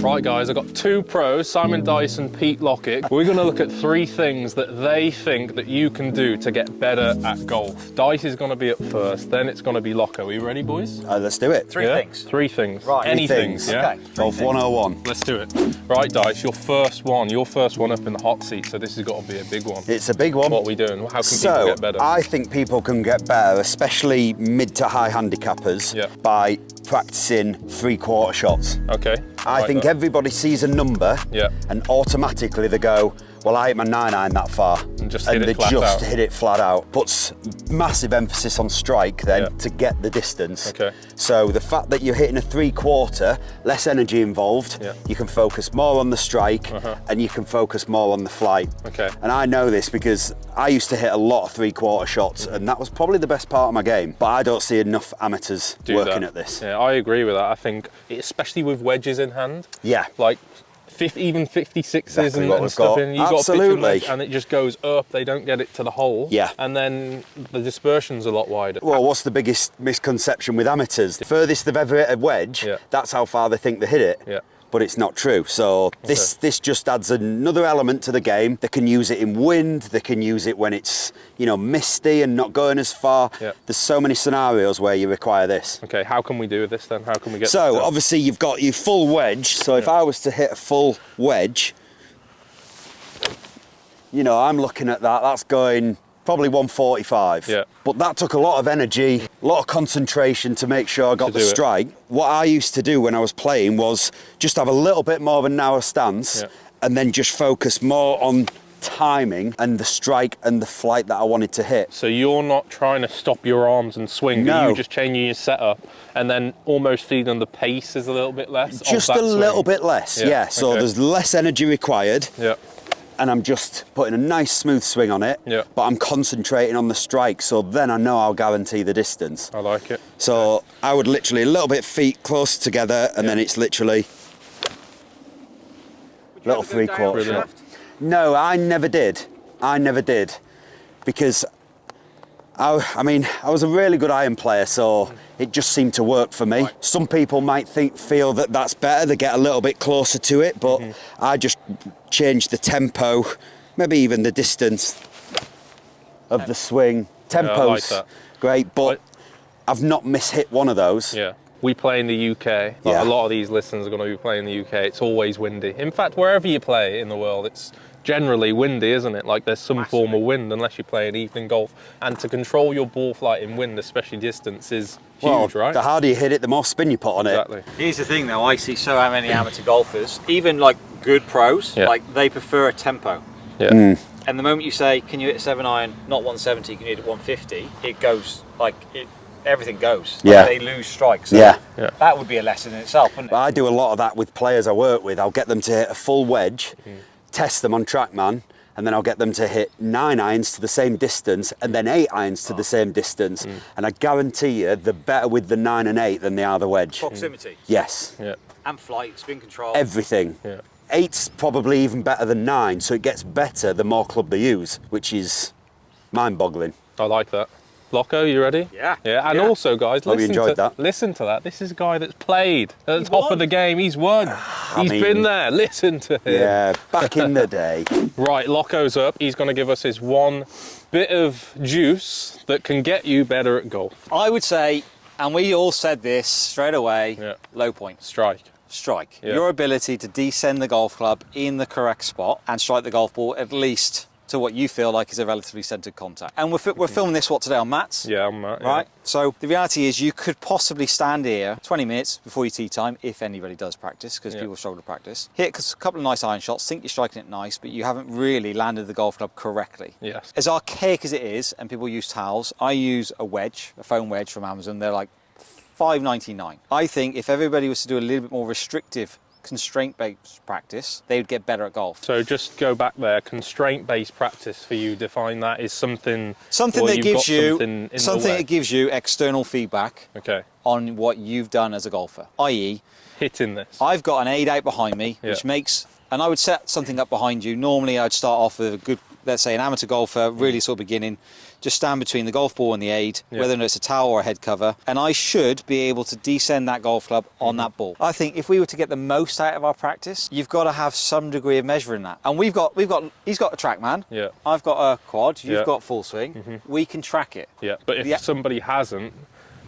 Right guys, I've got two pros, Dyson and Pete Lockett. We're going to look at three things that they think that you can do to get better at golf. Dice is going to be up first, then it's going to be Locko. Are you ready, boys? Let's do it. Three things. Three things. Right. Anything, yeah? Okay. Golf 101. Let's do it. Right, Dice, your first one up in the hot seat, so this has got to be a big one. It's a big one. What are we doing? How can people get better? I think people can get better, especially mid to high handicappers, by practicing 3/4 shots. Okay. I think everybody sees a number and automatically they go, well, I hit my 9-iron that far. And just hit it flat out. Puts massive emphasis on strike then to get the distance. Okay. So the fact that you're hitting a 3/4, less energy involved, you can focus more on the strike and you can focus more on the flight. Okay. And I know this because I used to hit a lot of 3/4 shots and that was probably the best part of my game. But I don't see enough amateurs working at this. Yeah, I agree with that. I think, especially with wedges in hand. Yeah. Like, even 56s and stuff in, you've got to pitch wedge and it just goes up, they don't get it to the hole. Yeah. And then the dispersion's a lot wider. Well, what's the biggest misconception with amateurs? The furthest they've ever hit a wedge, that's how far they think they hit it. Yeah. But it's not true. So this just adds another element to the game. They can use it in wind, they can use it when it's, you know, misty and not going as far. Yeah. There's so many scenarios where you require this. Okay, how can we do this then? How can we get So obviously you've got your full wedge. So if I was to hit a full wedge, you know, I'm looking at that, that's going probably 145. Yeah. But that took a lot of energy, a lot of concentration to make sure I got the strike. What I used to do when I was playing was just have a little bit more of a narrow stance and then just focus more on timing and the strike and the flight that I wanted to hit. So you're not trying to stop your arms and swing, but you're just changing your setup and then almost feeling the pace is a little bit less? Just a little bit less, yeah. So there's less energy required. Yeah. And I'm just putting a nice smooth swing on it, but I'm concentrating on the strike, so then I know I'll guarantee the distance. I like it. So I would literally a little bit feet close together, and then it's literally little 3/4. No, I never did. Because I mean, I was a really good iron player, so it just seemed to work for me. Some people might feel that that's better, they get a little bit closer to it, but I just changed the tempo, maybe even the distance of the swing. Tempo's great, but I've not mishit one of those. Yeah. We play in the UK. Like a lot of these listeners are going to be playing in the UK. It's always windy. In fact, wherever you play in the world, it's generally windy, isn't it? Like there's some form of wind unless you play an evening golf. And to control your ball flight in wind, especially distance, is huge, right? The harder you hit it, the more spin you put on it. Here's the thing though, I see so many amateur golfers, even like good pros, like they prefer a tempo. And the moment you say, can you hit a 7-iron, not 170, can you hit it 150, it goes like everything goes. Like they lose strikes. So that would be a lesson in itself, wouldn't it? But I do a lot of that with players I work with. I'll get them to hit a full wedge, test them on TrackMan, and then I'll get them to hit 9-irons to the same distance and then 8-irons to the same distance. And I guarantee you, they're better with the 9 and 8 than they are the wedge. Proximity. Yes. And flight, spin control. Everything. 8's probably even better than 9, so it gets better the more club they use, which is mind-boggling. I like that. Locko, you ready? Yeah. And also, guys, listen to that. This is a guy that's played at the top of the game. He's won. He's been there. Listen to him. Yeah, back in the day. Right, Locko's up. He's going to give us his one bit of juice that can get you better at golf. I would say, and we all said this straight away, low point. Strike. Your ability to descend the golf club in the correct spot and strike the golf ball at least to what you feel like is a relatively centered contact. And we're filming this, today on mats? Yeah, on mat, right? So the reality is you could possibly stand here 20 minutes before your tee time, if anybody does practice, because people struggle to practice. Hit a couple of nice iron shots, think you're striking it nice, but you haven't really landed the golf club correctly. Yes. As archaic as it is, and people use towels, I use a wedge, a foam wedge from Amazon. They're like $5.99. I think if everybody was to do a little bit more restrictive constraint-based practice, they would get better at golf. So just go back there. Constraint-based practice for you, define that is something that gives you external feedback on what you've done as a golfer, i.e. hitting this. I've got an 8 out behind me, which makes, and I would set something up behind you. Normally I'd start off with a good let's say an amateur golfer, really sort of beginning, just stand between the golf ball and the aid, whether it's a towel or a head cover, and I should be able to descend that golf club on that ball. I think if we were to get the most out of our practice, you've got to have some degree of measuring that. And he's got a TrackMan, I've got a quad, you've got full swing, we can track it. Yeah, but if somebody hasn't,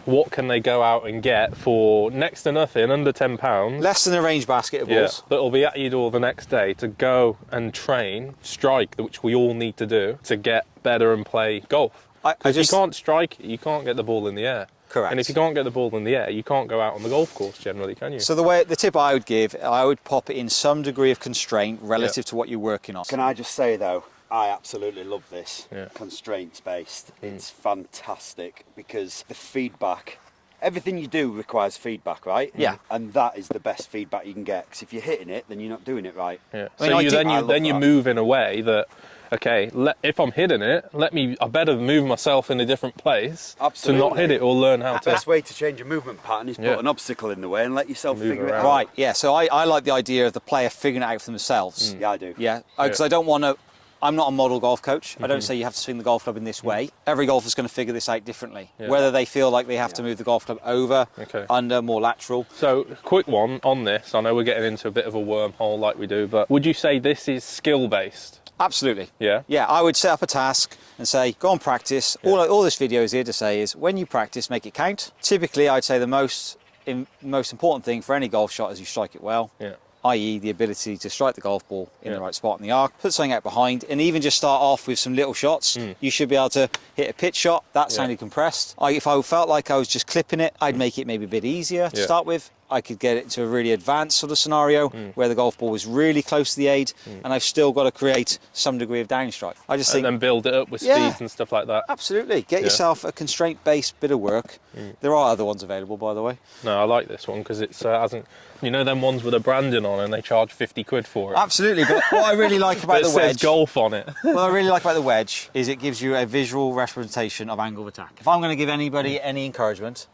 what can they go out and get for next to nothing, under £10? Less than a range basket of balls. That'll be at your door the next day to go and train, strike, which we all need to do to get better and play golf. If you can't strike it, you can't get the ball in the air. Correct. And if you can't get the ball in the air, you can't go out on the golf course generally, can you? So the tip I would give, I would pop it in some degree of constraint relative to what you're working on. Can I just say though, I absolutely love this constraints-based. It's fantastic because the feedback, everything you do requires feedback, right? Yeah. And that is the best feedback you can get, because if you're hitting it, then you're not doing it right. Yeah. I mean, So you move in a way that, okay, if I'm hitting it, I better move myself in a different place to not hit it or learn how to. The best way to change your movement pattern is put an obstacle in the way and let yourself figure it out. Right, yeah, so I like the idea of the player figuring it out for themselves. Yeah, I do. Yeah, because I don't want to, I'm not a model golf coach. I don't say you have to swing the golf club in this way. Every golfer's going to figure this out differently. Whether they feel like they have to move the golf club over, under, more lateral. So, quick one on this. I know we're getting into a bit of a wormhole like we do, but would you say this is skill-based? Absolutely. Yeah? Yeah, I would set up a task and say, go and practice. All this video is here to say is, when you practice, make it count. Typically, I'd say the most important thing for any golf shot is you strike it well. Yeah. I.e. the ability to strike the golf ball in the right spot in the arc, put something out behind, and even just start off with some little shots. You should be able to hit a pitch shot, that sounded compressed. If I felt like I was just clipping it, I'd make it maybe a bit easier to start with. I could get it to a really advanced sort of scenario where the golf ball was really close to the aid, and I've still got to create some degree of downstrike. I just think, and then build it up with speeds and stuff like that. Absolutely. Get yourself a constraint-based bit of work. There are other ones available, by the way. No, I like this one because it's hasn't. You know them ones with a branding on and they charge 50 quid for it? Absolutely, but what I really like about the wedge... It says golf on it. What I really like about the wedge is it gives you a visual representation of angle of attack. If I'm going to give anybody any encouragement,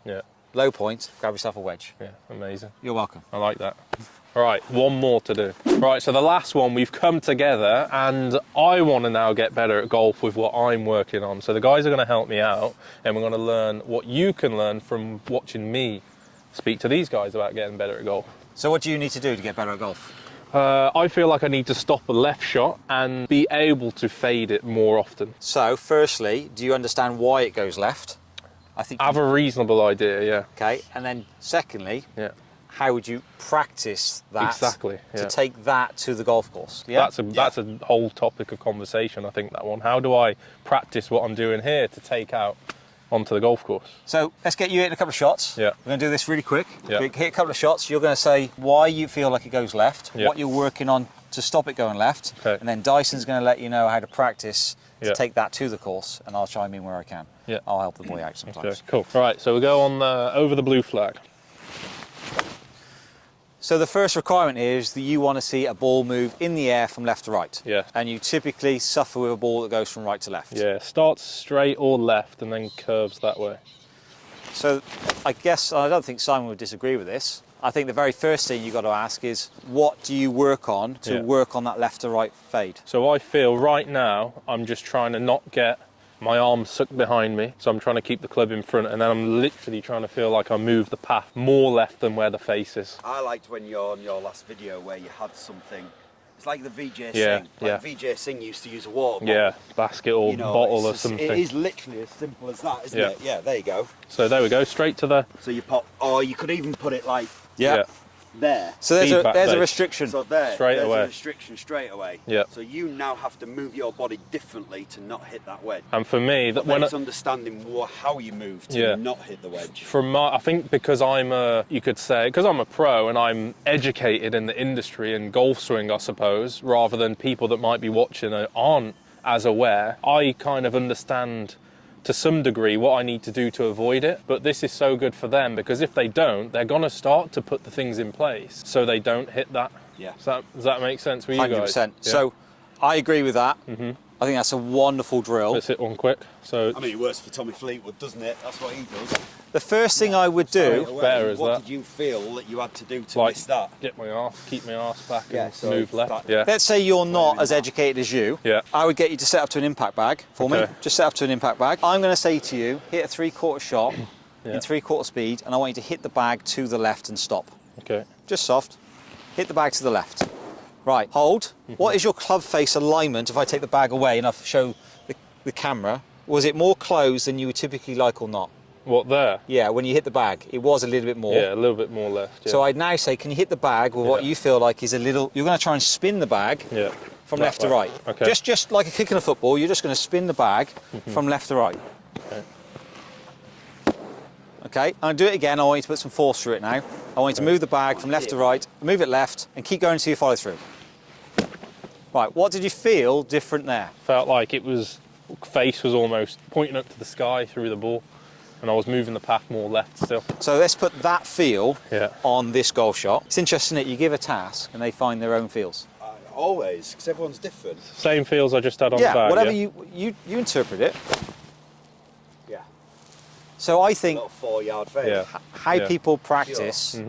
low point, grab yourself a wedge. Yeah, amazing. You're welcome. I like that. All right, one more to do. Right, so the last one, we've come together and I want to now get better at golf with what I'm working on. So the guys are going to help me out and we're going to learn what you can learn from watching me speak to these guys about getting better at golf. So what do you need to do to get better at golf? I feel like I need to stop a left shot and be able to fade it more often. So, firstly, do you understand why it goes left? I think I have a reasonable idea, yeah. Okay, and then secondly, how would you practice that to take that to the golf course? Yeah? That's a whole topic of conversation, I think, that one. How do I practice what I'm doing here to take out onto the golf course? So let's get you in a couple of shots. Yeah. We're going to do this really quick. Yeah. Hit a couple of shots. You're going to say why you feel like it goes left, what you're working on to stop it going left, and then Dyson's going to let you know how to practice to take that to the course, and I'll chime in where I can. Yeah. I'll help the boy out sometimes. Okay, cool. All right, so we go on over the blue flag. So the first requirement here is that you want to see a ball move in the air from left to right. Yeah. And you typically suffer with a ball that goes from right to left. Yeah, starts straight or left and then curves that way. So I guess, I don't think Simon would disagree with this. I think the very first thing you've got to ask is, what do you work on to work on that left to right fade? So I feel right now, I'm just trying to not get my arm sucked behind me, so I'm trying to keep the club in front, and then I'm literally trying to feel like I move the path more left than where the face is. I liked when you're on your last video where you had something, it's like the VJ Singh. VJ Singh used to use a water bottle. Yeah, basket or bottle or something. It is literally as simple as that, isn't it? Yeah, there you go. So there we go, straight to the... So you pop, or you could even put it like there. So there's a restriction. So there's away. a restriction straight away. Yeah. So you now have to move your body differently to not hit that wedge. And for me, it's understanding how you move to not hit the wedge. I think because I'm a pro and I'm educated in the industry and golf swing, I suppose, rather than people that might be watching aren't as aware, I kind of understand to some degree what I need to do to avoid it, but this is so good for them because if they don't, they're going to start to put the things in place so they don't hit that. Yeah. Does that make sense for you guys? 100%. Yeah. So I agree with that. I think that's a wonderful drill. Let's hit one quick. So I mean, it works for Tommy Fleetwood, doesn't it? That's what he does. The first thing I would do... Better is what that. did you feel that you had to do to Like, miss that? get my arse, keep my arse back Yeah, and so move left. that- Yeah. Let's say you're not as educated as you. Yeah. I would get you to set up to an impact bag for me. Okay. Just set up to an impact bag. I'm going to say to you, hit a 3/4 shot in 3/4 speed, and I want you to hit the bag to the left and stop. Okay. Just soft. Hit the bag to the left. Right, hold. What is your club face alignment if I take the bag away and I show the camera? Was it more closed than you would typically like or not? What, there? Yeah, when you hit the bag, it was a little bit more. Yeah, a little bit more left. Yeah. So I'd now say, can you hit the bag with what you feel like is a little... You're going to try and spin the bag from left to right. Okay. Just like a kick in a football, you're just going to spin the bag from left to right. Okay. Okay, I'm going to do it again. I want you to put some force through it now. I want you to move the bag from left to right, move it left, and keep going until you follow through. Right, what did you feel different there? Felt like it was, face was almost pointing up to the sky through the ball, and I was moving the path more left still. So let's put that feel Yeah. on this golf shot. It's interesting that you give a task and they find their own feels. Always, because everyone's different. Same feels I just had on the bag. Whatever yeah? you interpret it. Yeah. So I think Little 4-yard fade. Yeah. how people practice,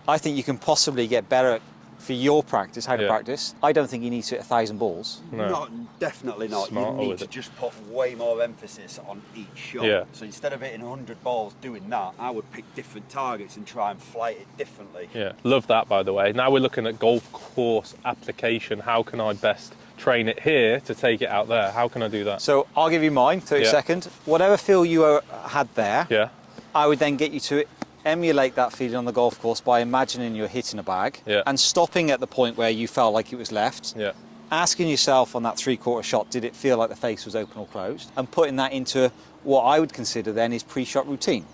I think you can possibly get better for your practice, how to Yeah. practice. I don't think you need to hit 1,000 balls. No. Not, definitely not. Smarter You need with to it. just put way more emphasis on each shot. Yeah. So instead of hitting 100 balls doing that, I would pick different targets and try and flight it differently. Yeah, love that, by the way. Now we're looking at golf course application. How can I best train it here to take it out there? How can I do that? So I'll give you mine, 30 Yeah. seconds. Whatever feel you had there, Yeah, I would then get you to emulate that feeling on the golf course by imagining you're hitting a bag Yeah. and stopping at the point where you felt like it was left. yeah, Asking yourself on that 3/4 shot, did it feel like the face was open or closed? And putting that into what I would consider then is pre-shot routine.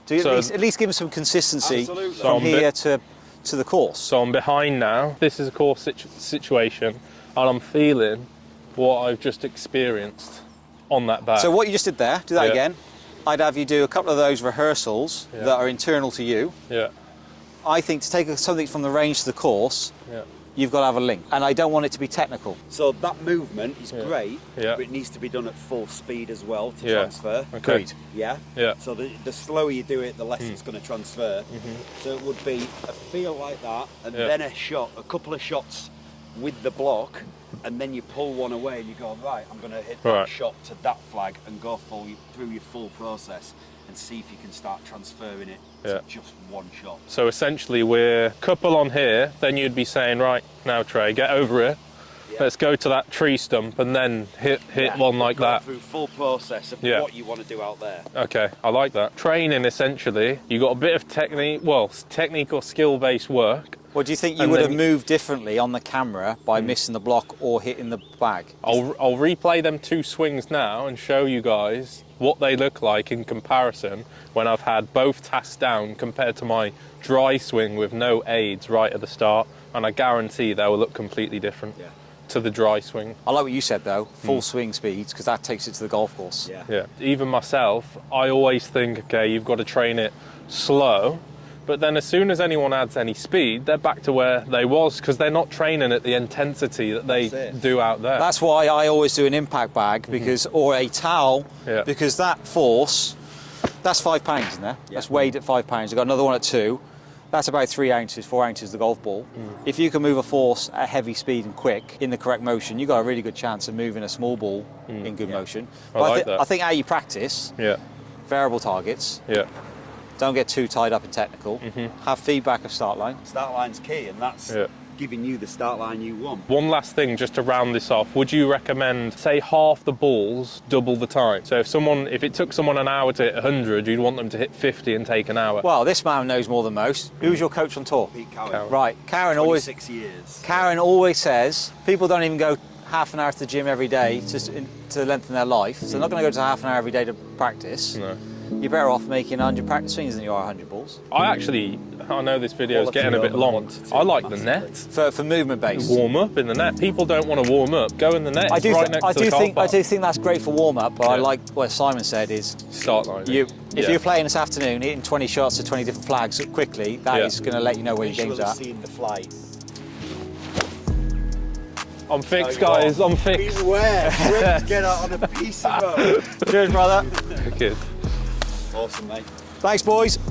To So- at least give them some consistency Absolutely. So from I'm here to the course. So I'm behind now. This is a course situation, and I'm feeling what I've just experienced on that bag. So what you just did there, do that Yeah. again. I'd have you do a couple of those rehearsals that are internal to you. Yeah, I think to take something from the range to the course, yeah, you've got to have a link. And I don't want it to be technical. So that movement is great, Yeah. but it needs to be done at full speed as well to Yeah. transfer. Okay. Agreed. Yeah? Yeah. So the slower you do it, the less it's going to transfer. So it would be a feel like that, and Yeah. then a couple of shots with the block, and then you pull one away and you go, right, I'm going to hit that Right. shot to that flag and go through your full process and see if you can start transferring it Yeah. to just one shot. So essentially we're couple on here, then you'd be saying, right, now Trey, get over here. Yeah. Let's go to that tree stump and then hit one like Go that. through full process of Yeah. what you want to do out there. Okay, I like that. Training, essentially, you got a bit of technique or skill-based work. What do you think you And would then- have moved differently on the camera by missing the block or hitting the bag? I'll replay them 2 swings now and show you guys what they look like in comparison when I've had both tasks down compared to my dry swing with no aids right at the start, and I guarantee they will look completely different to the dry swing. I like what you said though, full swing speeds, because that takes it to the golf course. Yeah. Yeah, even myself, I always think, okay, you've got to train it slow, but then as soon as anyone adds any speed, they're back to where they was, because they're not training at the intensity that they That's it. do out there. That's why I always do an impact bag because, or a towel, Yeah. because that force, that's £5 in there. That's weighed at £5. I've got another one at 2. That's about 3 ounces, 4 ounces the golf ball. If you can move a force at heavy speed and quick in the correct motion, you've got a really good chance of moving a small ball in good motion. I like that. I think how you practice, Yeah, variable targets, yeah. don't get too tied up in technical, have feedback of start line. Start line's key, and that's Yeah. giving you the start line you want. One last thing, just to round this off, would you recommend, say, half the balls, double the time? So if it took someone an hour to hit 100, you'd want them to hit 50 and take an hour. Well, this man knows more than most. Who's your coach on tour? Pete Cowan. Cowan. Right, Karen always 26 years. Karen always says people don't even go half an hour to the gym every day to lengthen their life. So they're not going to go to half an hour every day to practice. No. You're better off making 100 practice swings than you are 100 balls. I know this video is Quality getting a bit over long. quantity, I like the massively. net. For movement based. Warm up in the net. People don't want to warm up. Go in the net. I It's do, right next to the car I park. do think that's great for warm up, but I Yeah. like what Simon said is Start line. if Yeah. you're playing this afternoon, hitting 20 shots to 20 different flags quickly, that is going to let you know where your game's Visually at. seeing the flight. I'm fixed, guys. I'm fixed. Beware, Rick, get out on a piece of road. Cheers, brother. Good. Awesome, mate. Thanks, boys.